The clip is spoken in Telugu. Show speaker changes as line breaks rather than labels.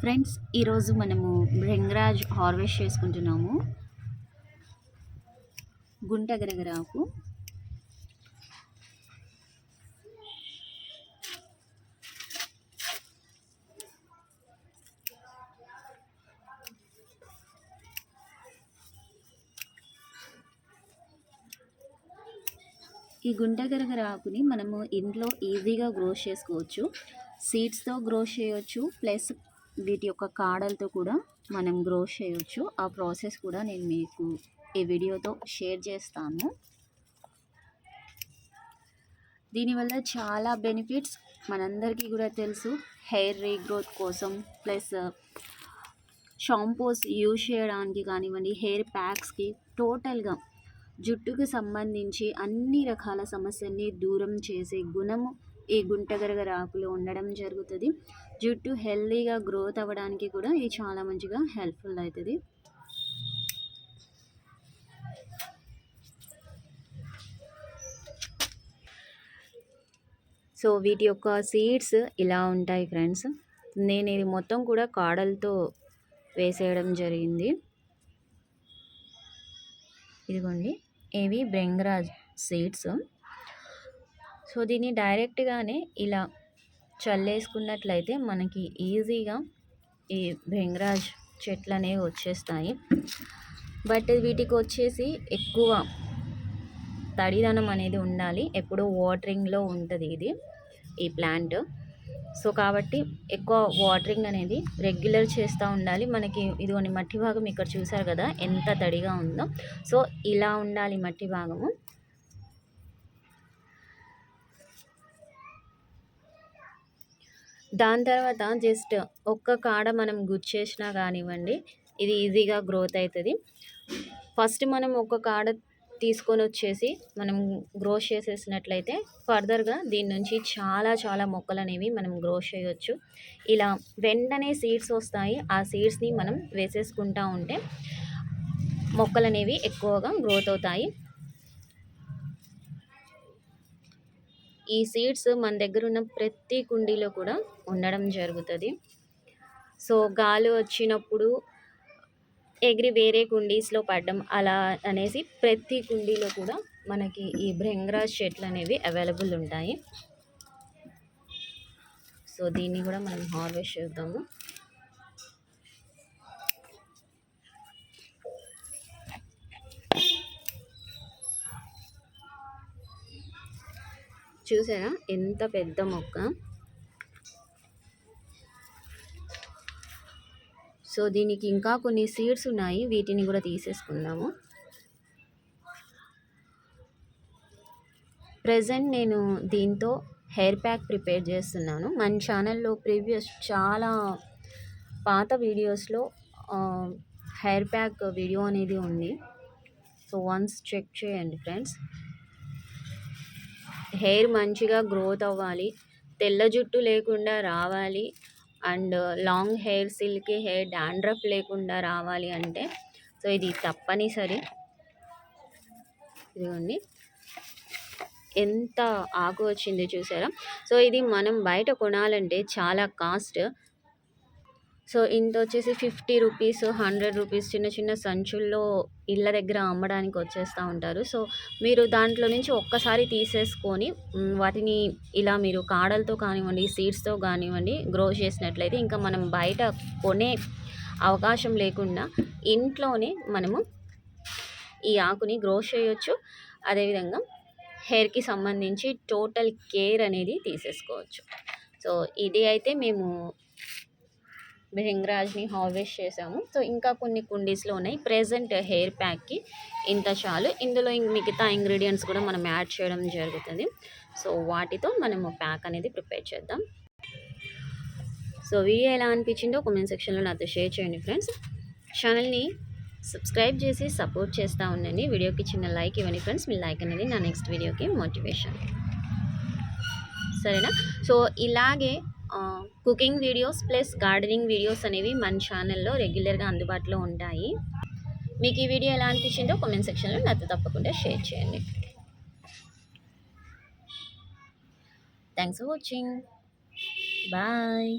ఫ్రెండ్స్, ఈరోజు మనము భృంగరాజ్ హార్వెస్ట్ చేసుకుంటున్నాము. గుంట గరగరాకు. ఈ గుంట గరగరాకుని మనము ఇంట్లో ఈజీగా గ్రో చేసుకోవచ్చు. సీడ్స్తో గ్రో చేయవచ్చు, ప్లస్ వీటి యొక్క కాడలతో కూడా మనం గ్రో చేయవచ్చు. ఆ ప్రాసెస్ కూడా నేను మీకు ఈ వీడియోతో షేర్ చేస్తాను. దీనివల్ల చాలా బెనిఫిట్స్ మనందరికీ కూడా తెలుసు. హెయిర్ రీగ్రోత్ కోసం, ప్లస్ షాంపూస్ యూజ్ చేయడానికి కానివ్వండి, హెయిర్ ప్యాక్స్కి, టోటల్గా జుట్టుకు సంబంధించి అన్ని రకాల సమస్యల్ని దూరం చేసే గుణము ఈ గుంటగరగరాకులో ఉండడం జరుగుతుంది. జుట్టు హెల్తీగా గ్రోత్ అవ్వడానికి కూడా ఇది చాలా మంచిగా హెల్ప్ఫుల్ అవుతుంది. సో వీటి యొక్క సీడ్స్ ఇలా ఉంటాయి ఫ్రెండ్స్. నేను ఇది మొత్తం కూడా కాడలతో వేసేయడం జరిగింది. ఇదిగోండి, ఇవి భృంగరాజ్ సీడ్స్. సో దీన్ని డైరెక్ట్గానే ఇలా చల్లేసుకున్నట్లయితే మనకి ఈజీగా ఈ భృంగరాజ్ చెట్లు అనేవి వచ్చేస్తాయి. బట్ వీటికి వచ్చేసి ఎక్కువ తడిదనం అనేది ఉండాలి. ఎప్పుడూ వాటరింగ్లో ఉంటుంది ఈ ప్లాంట్. సో కాబట్టి ఎక్కువ వాటరింగ్ అనేది రెగ్యులర్ చేస్తూ ఉండాలి. మనకి ఇదిగోని మట్టి భాగం ఇక్కడ చూసారు కదా ఎంత తడిగా ఉందో. సో ఇలా ఉండాలి మట్టి భాగము. దాని తర్వాత జస్ట్ ఒక్క కాడ మనం గుచ్చేసినా కానివ్వండి, ఇది ఈజీగా గ్రోత్ అవుతుంది. ఫస్ట్ మనం ఒక కాడ తీసుకొని వచ్చేసి మనం గ్రో చేసేసినట్లయితే ఫర్దర్గా దీని నుంచి చాలా మొక్కలు అనేవి మనం గ్రో చేయొచ్చు. ఇలా వెంటనే సీడ్స్ వస్తాయి. ఆ సీడ్స్ని మనం వేసేసుకుంటూ ఉంటే మొక్కలు అనేవి ఎక్కువగా గ్రోత్ అవుతాయి. ఈ సీడ్స్ మన దగ్గర ఉన్న ప్రతి కుండీలో కూడా ఉండడం జరుగుతుంది. సో గాలి వచ్చినప్పుడు ఎగిరి వేరే కుండీస్లో పడడం అలా అనేసి ప్రతి కుండీలో కూడా మనకి ఈ భృంగరాజ్ చెట్లు అనేవి అవైలబుల్ ఉంటాయి. సో దీన్ని కూడా మనం హార్వెస్ట్ చేద్దాము. చూసారా ఎంత పెద్ద మొక్క. సో దీనికి ఇంకా కొన్ని సీడ్స్ ఉన్నాయి, వీటిని కూడా తీసేసుకుందాము. ప్రజెంట్ నేను దీంతో హెయిర్ ప్యాక్ ప్రిపేర్ చేస్తున్నాను. మన ఛానల్లో ప్రీవియస్ చాలా పాత వీడియోస్లో హెయిర్ ప్యాక్ వీడియో అనేది ఉంది. సో వన్స్ చెక్ చేయండి ఫ్రెండ్స్. హెయిర్ మంచిగా గ్రోత్ అవ్వాలి, తెల్ల జుట్టు లేకుండా రావాలి, and long hair, silky hair, dandruff లేకుండా రావాలి అంటే సో ఇది తప్పనిసరి. ఇదిగోండి ఎంత ఆకు వచ్చింది చూసారా. సో ఇది మనం బయట కొనాలంటే చాలా కాస్ట్. సో ఇంత వచ్చేసి 50 రూపీస్, 100 రూపీస్ చిన్న సంచుల్లో ఇళ్ళ దగ్గర అమ్మడానికి వచ్చేస్తూ ఉంటారు. సో మీరు దాంట్లో నుంచి ఒక్కసారి తీసేసుకొని వాటిని ఇలా మీరు కాడలతో కానివ్వండి, సీడ్స్తో కానివ్వండి గ్రో చేసినట్లయితే ఇంకా మనం బయట కొనే అవకాశం లేకుండా ఇంట్లోనే మనము ఈ ఆకుని గ్రో చేయొచ్చు. అదేవిధంగా హెయిర్కి సంబంధించి టోటల్ కేర్ అనేది తీసేసుకోవచ్చు. సో ఇది అయితే మేము భృంగరాజ్ని హార్వెస్ట్ చేసాము. సో ఇంకా కొన్ని కుండీస్లో ఉన్నాయి. ప్రెజెంట్ హెయిర్ ప్యాక్కి ఇంత చాలు. ఇందులో మిగతా ఇంగ్రీడియంట్స్ కూడా మనం యాడ్ చేయడం జరుగుతుంది. సో వాటితో మనము ప్యాక్ అనేది ప్రిపేర్ చేద్దాం. సో వీడియో ఎలా అనిపించిందో కామెంట్ సెక్షన్లో నాతో షేర్ చేయండి ఫ్రెండ్స్. ఛానల్ని సబ్స్క్రైబ్ చేసి సపోర్ట్ చేస్తూ ఉండండి. వీడియోకి చిన్న లైక్ ఇవ్వండి ఫ్రెండ్స్. మీ లైక్ అనేది నా నెక్స్ట్ వీడియోకి మోటివేషన్, సరేనా. సో ఇలాగే cooking videos plus gardening videos అనేవి మన ఛానల్లో రెగ్యులర్గా అందుబాటులో ఉంటాయి. మీకు ఈ వీడియో ఎలా అనిపించిందో కామెంట్ సెక్షన్లో నాతో తప్పకుండా షేర్ చేయండి. Thanks for watching. బాయ్.